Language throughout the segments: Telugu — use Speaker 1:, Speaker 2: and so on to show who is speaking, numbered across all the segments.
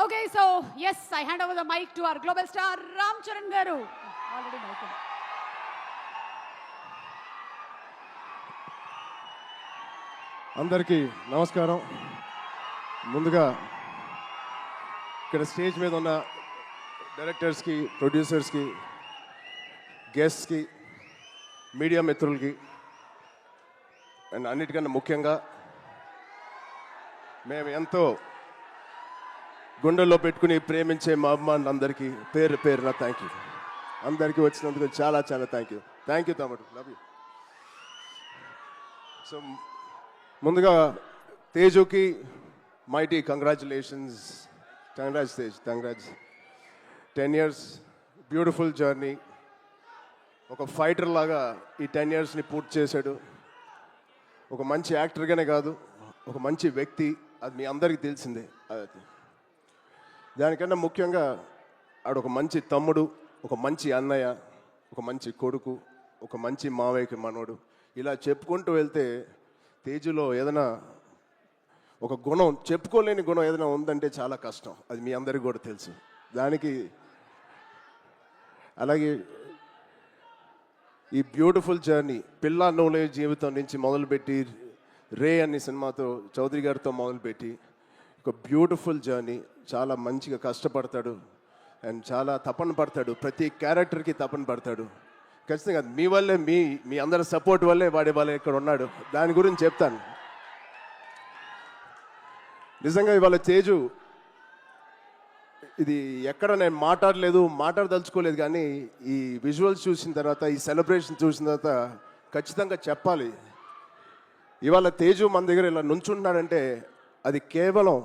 Speaker 1: Okay, so yes, I hand over the mic to our global star Ram Charan Garu. Already mic.
Speaker 2: అందరికీ నమస్కారం. ముందుగా ఇక్కడ స్టేజ్ మీద ఉన్న డైరెక్టర్స్కి, ప్రొడ్యూసర్స్కి, గెస్ట్స్కి, మీడియా మిత్రులకి అండ్ అన్నిటికన్నా ముఖ్యంగా మేము ఎంతో గుండెల్లో పెట్టుకుని ప్రేమించే మా అభిమానులందరికీ పేరు పేరున థ్యాంక్ యూ. అందరికీ వచ్చినందుకు చాలా చాలా థ్యాంక్ యూ తమ్ముడు, లవ్ యూ. సో ముందుగా తేజుకి mighty congratulations. Tej, congrats. 10 years beautiful journey. ఒక ఫైటర్ లాగా ఈ 10 yearsని పూర్తి చేశాడు. ఒక మంచి యాక్టర్గానే కాదు, ఒక మంచి వ్యక్తి. అది మీ అందరికీ తెలిసిందే. దానికన్నా ముఖ్యంగా ఆడు ఒక మంచి తమ్ముడు, ఒక మంచి అన్నయ్య, ఒక మంచి కొడుకు, ఒక మంచి మావయ్యకి మనోడు. ఇలా చెప్పుకుంటూ వెళ్తే తేజులో ఏదైనా ఒక గుణం, చెప్పుకోలేని గుణం ఏదైనా ఉందంటే చాలా కష్టం. అది మీ అందరికీ కూడా తెలుసు. దానికి అలాగే ఈ బ్యూటిఫుల్ జర్నీ పిల్ల నోలే జీవితం నుంచి మొదలుపెట్టి రే అనే సినిమాతో చౌదరి గారితో మొదలుపెట్టి ఒక బ్యూటిఫుల్ జర్నీ. చాలా మంచిగా కష్టపడతాడు అండ్ చాలా తపన పడతాడు. ప్రతి క్యారెక్టర్కి తపన పడతాడు. ఖచ్చితంగా మీ వల్లే, మీ అందరి సపోర్ట్ వల్లే వాడి వాళ్ళే ఇక్కడ ఉన్నాడు. దాని గురించి చెప్తాను. నిజంగా ఇవాళ తేజు ఇది ఎక్కడ నేను మాట్లాడదలుచుకోలేదు, కానీ ఈ విజువల్స్ చూసిన తర్వాత, ఈ సెలబ్రేషన్ చూసిన తర్వాత ఖచ్చితంగా చెప్పాలి. ఇవాళ తేజు మన దగ్గర ఇలా నుంచుంటున్నాడంటే అది కేవలం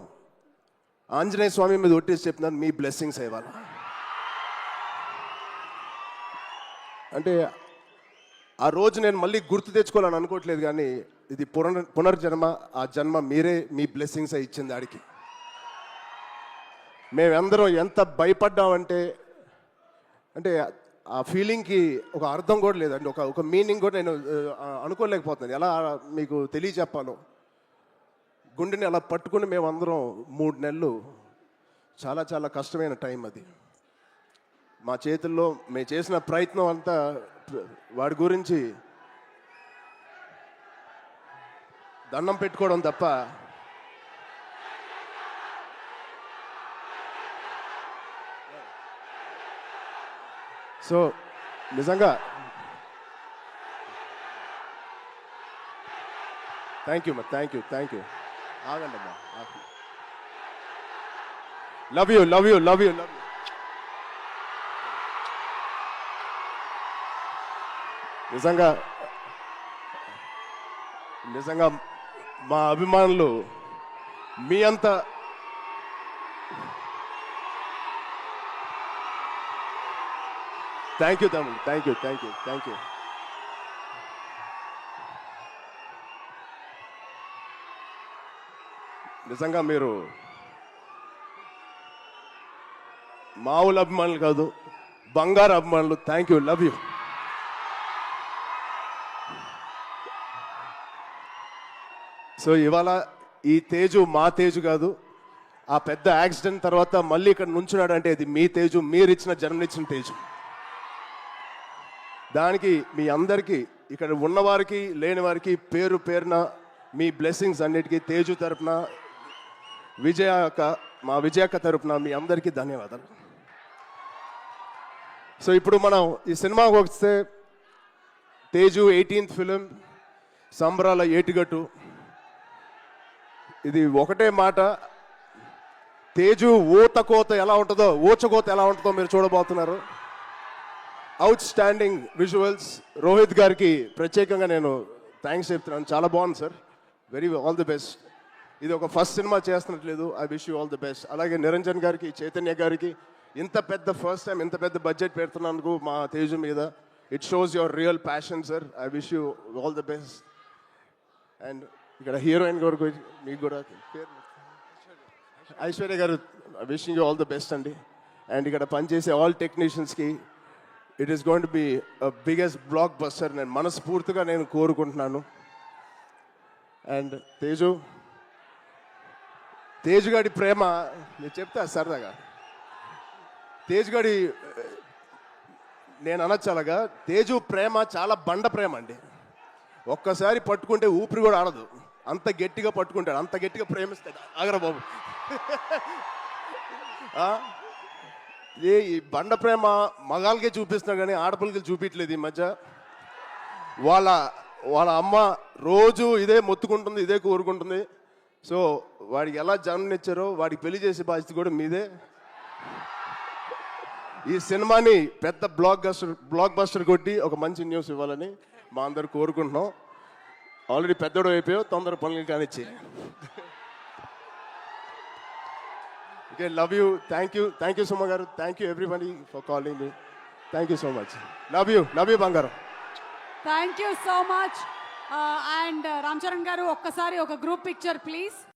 Speaker 2: ఆంజనేయ స్వామి మీద ఒట్టేసి చెప్తున్నాను, మీ బ్లెస్సింగ్స్ ఇవ్వాలి. అంటే ఆ రోజు నేను మళ్ళీ గుర్తు తెచ్చుకోవాలని అనుకోవట్లేదు, కానీ ఇది పునర్జన్మ. ఆ జన్మ మీరే, మీ బ్లెస్సింగ్స్ ఇచ్చింది ఆడికి. మేమందరం ఎంత భయపడ్డామంటే, అంటే ఆ ఫీలింగ్కి ఒక అర్థం కూడా లేదండి, ఒక మీనింగ్ కూడా నేను అనుకోలేకపోతున్నాను. ఎలా మీకు తెలియచెప్పాలో. గుండెని అలా పట్టుకుని మేమందరం 3 నెలలు, చాలా చాలా కష్టమైన టైం అది. మా చేతుల్లో మేము చేసిన ప్రయత్నం అంతా వాడి గురించి దండం పెట్టుకోవడం తప్ప సో నిజంగా థ్యాంక్ యూ. ఆగండి అమ్మా. Love you. నిజంగా మా అభిమానులు మీ అంతా థ్యాంక్ యూ తమ్ముడు, థ్యాంక్ యూ. నిజంగా మీరు మామూలు అభిమానులు కాదు, బంగారు అభిమానులు. Thank you, love you. So ఇవాళ ఈ తేజు మా తేజు కాదు. ఆ పెద్ద యాక్సిడెంట్ తర్వాత మళ్ళీ ఇక్కడ నుంచున్నాడు అంటే ఇది మీ తేజు, మీరిచ్చిన జన్మనిచ్చిన తేజు. దానికి మీ అందరికీ, ఇక్కడ ఉన్నవారికి లేని వారికి పేరు పేరున మీ బ్లెస్సింగ్స్ అన్నిటికీ తేజు తరపున, మా విజయక్క తరపున మీ అందరికీ ధన్యవాదాలు. సో ఇప్పుడు మనం ఈ సినిమాకి వస్తే, తేజు 18th ఫిలిం, సంబరాల ఏటిగట్టు. ఇది ఒకటే మాట, తేజు ఊచకోత ఎలా ఉంటుందో మీరు చూడబోతున్నారు. Out standing visuals. రోహిత్ గారికి ప్రత్యేకంగా నేను థ్యాంక్స్ చెప్తున్నాను. చాలా బాగుంది సార్, ఆల్ ది బెస్ట్. ఇది ఒక ఫస్ట్ సినిమా చేస్తున్నట్లేదు. I wish you all the best. అలాగే నిరంజన్ గారికి, చైతన్య గారికి ఫస్ట్ టైం ఇంత పెద్ద బడ్జెట్ పెడుతున్నందుకు మా తేజు మీద. It shows your real passion sir. I wish you all the best. And ఇక్కడ హీరోయిన్ గారు మీకు కూడా Aishwarya garu, wishing you all the best అండి. అండ్ ఇక్కడ పనిచేసే ఆల్ టెక్నీషియన్స్కి it is going to be biggest blockbuster నేను మనస్ఫూర్తిగా కోరుకుంటున్నాను. అండ్ తేజు, తేజ్ గాడి ప్రేమ నేను చెప్తా సరదాగా. తేజ్ గాడి నేను అనొచ్చు అలాగా, తేజు ప్రేమ చాలా బండ ప్రేమ అండి. ఒక్కసారి పట్టుకుంటే ఊపిరి కూడా ఆడదు, అంత గట్టిగా పట్టుకుంటాడు, అంత గట్టిగా ప్రేమిస్తాడు. ఆగరా బాబు. ఆ? ఈ బండ ప్రేమ మగాళ్ళకే చూపిస్తున్నా కానీ ఆడపిల్లకి చూపించలేదు ఈ మధ్య. వాళ్ళ అమ్మ రోజు ఇదే మొత్తుకుంటుంది, ఇదే కోరుకుంటుంది. సో వాడికి ఎలా జన్మనిచ్చారో వాడికి పెళ్లి చేసే బాధ్యత కూడా మీదే. ఈ సినిమాని పెద్ద బ్లాక్ బస్టర్ కొట్టి ఒక మంచి న్యూస్ ఇవ్వాలని మా అందరు కోరుకుంటున్నాం. ఆల్రెడీ పెద్దోడు అయిపోయావు, తొందర పనులు కానిచ్చి. Okay, love you, thank you Suma garu, thank you everybody for calling me. Thank you so much. Love you బంగారం.
Speaker 1: Thank you so much. And Ram Charan garu ఒక్కసారి ఒక గ్రూప్ పిక్చర్ ప్లీజ్.